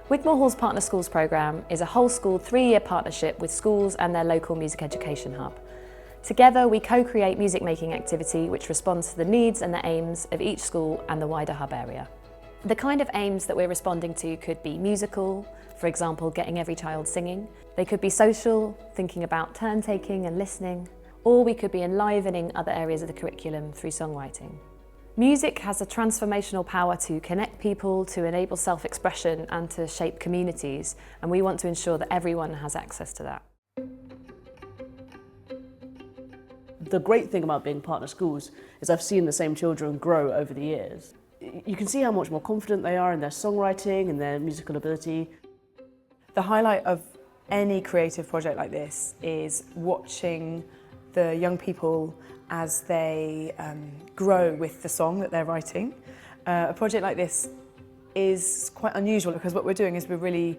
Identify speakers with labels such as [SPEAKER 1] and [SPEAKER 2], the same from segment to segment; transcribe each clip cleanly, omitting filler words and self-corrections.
[SPEAKER 1] Wigmore Hall's Partner Schools programme is a whole school 3-year partnership with schools and their local music education hub. Together we co-create music making activity which responds to the needs and the aims of each school and the wider hub area. The kind of aims that we're responding to could be musical, for example getting every child singing. They could be social, thinking about turn taking and listening, or we could be enlivening other areas of the curriculum through songwriting. Music has a transformational power to connect people, to enable self-expression and to shape communities, and we want to ensure that everyone has access to that.
[SPEAKER 2] The great thing about being partner schools is I've seen the same children grow over the years. You can see how much more confident they are in their songwriting and their musical ability.
[SPEAKER 3] The highlight of any creative project like this is watching the young people as they grow with the song that they're writing. A project like this is quite unusual because what we're doing is we're really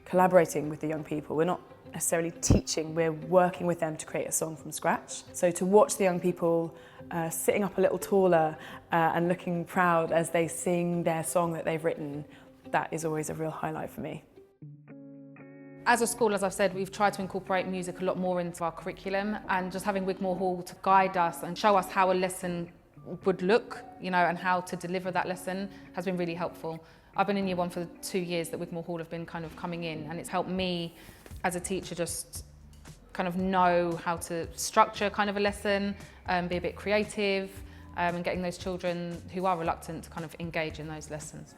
[SPEAKER 3] collaborating with the young people. We're not necessarily teaching, we're working with them to create a song from scratch. So to watch the young people sitting up a little taller and looking proud as they sing their song that they've written, that is always a real highlight for me.
[SPEAKER 4] As a school, as I've said, we've tried to incorporate music a lot more into our curriculum, and just having Wigmore Hall to guide us and show us how a lesson would look, and how to deliver that lesson has been really helpful. I've been in year 1 for the 2 years that Wigmore Hall have been kind of coming in, and it's helped me as a teacher just kind of know how to structure kind of a lesson, be a bit creative, and getting those children who are reluctant to kind of engage in those lessons.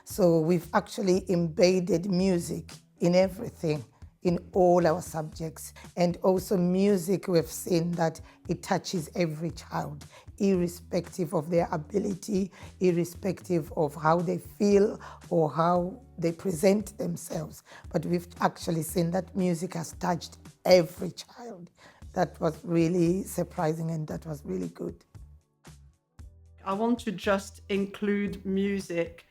[SPEAKER 5] So we've actually embedded music in everything, in all our subjects. And also music, we've seen that it touches every child, irrespective of their ability, irrespective of how they feel or how they present themselves. But we've actually seen that music has touched every child. That was really surprising and that was really good.
[SPEAKER 6] I want to just include music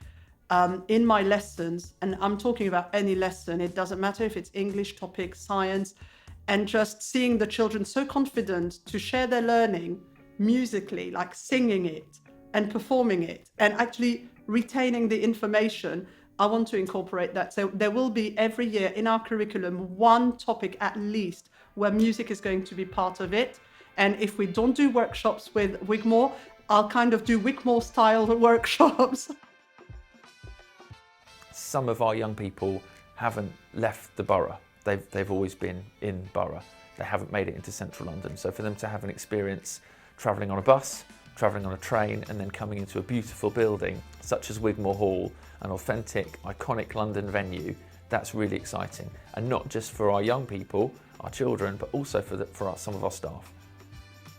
[SPEAKER 6] in my lessons, and I'm talking about any lesson. It doesn't matter if it's English, topic, science, and just seeing the children so confident to share their learning musically, like singing it and performing it and actually retaining the information. I want to incorporate that. So there will be every year in our curriculum one topic at least where music is going to be part of it. And if we don't do workshops with Wigmore, I'll kind of do Wigmore style workshops.
[SPEAKER 7] Some of our young people haven't left the borough. They've always been in borough. They haven't made it into central London. So for them to have an experience travelling on a bus, travelling on a train, and then coming into a beautiful building such as Wigmore Hall, an authentic, iconic London venue, that's really exciting. And not just for our young people, our children, but also for some of our staff.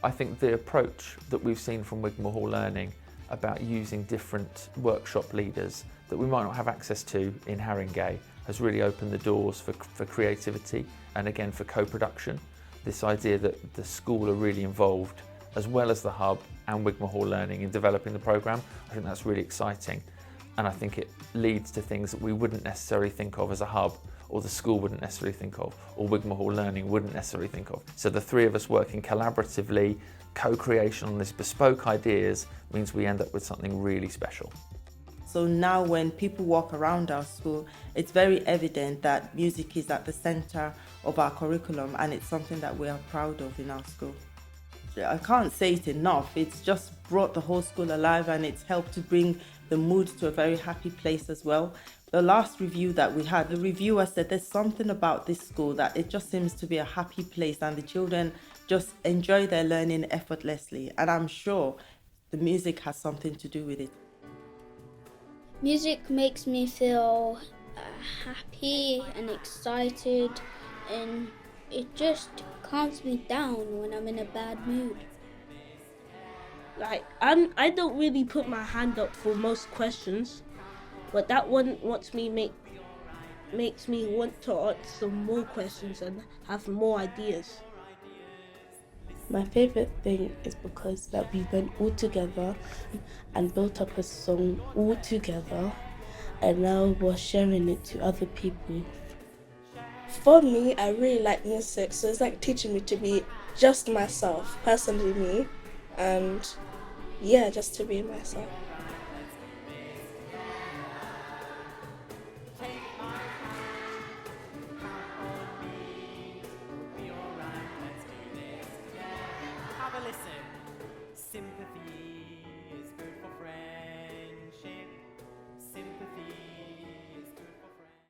[SPEAKER 7] I think the approach that we've seen from Wigmore Hall Learning about using different workshop leaders that we might not have access to in Haringey has really opened the doors for creativity and again for co-production. This idea that the school are really involved as well as the hub and Wigmore Hall Learning in developing the programme, I think that's really exciting, and I think it leads to things that we wouldn't necessarily think of as a hub, or the school wouldn't necessarily think of, or Wigmore Hall Learning wouldn't necessarily think of. So the three of us working collaboratively, co-creation on these bespoke ideas means we end up with something really special.
[SPEAKER 8] So now when people walk around our school, it's very evident that music is at the centre of our curriculum, and it's something that we are proud of in our school. I can't say it enough, it's just brought the whole school alive, and it's helped to bring the mood to a very happy place as well. The last review that we had, the reviewer said there's something about this school that it just seems to be a happy place, and the children just enjoy their learning effortlessly, and I'm sure the music has something to do with it.
[SPEAKER 9] Music makes me feel happy and excited, and it just calms me down when I'm in a bad mood.
[SPEAKER 10] Like, I don't really put my hand up for most questions, but that one makes me want to answer more questions and have more ideas.
[SPEAKER 11] My favourite thing is because that we went all together and built up a song all together, and now we're sharing it to other people.
[SPEAKER 12] For me, I really like music, so it's like teaching me to be just myself, personally me, and yeah, just to be myself.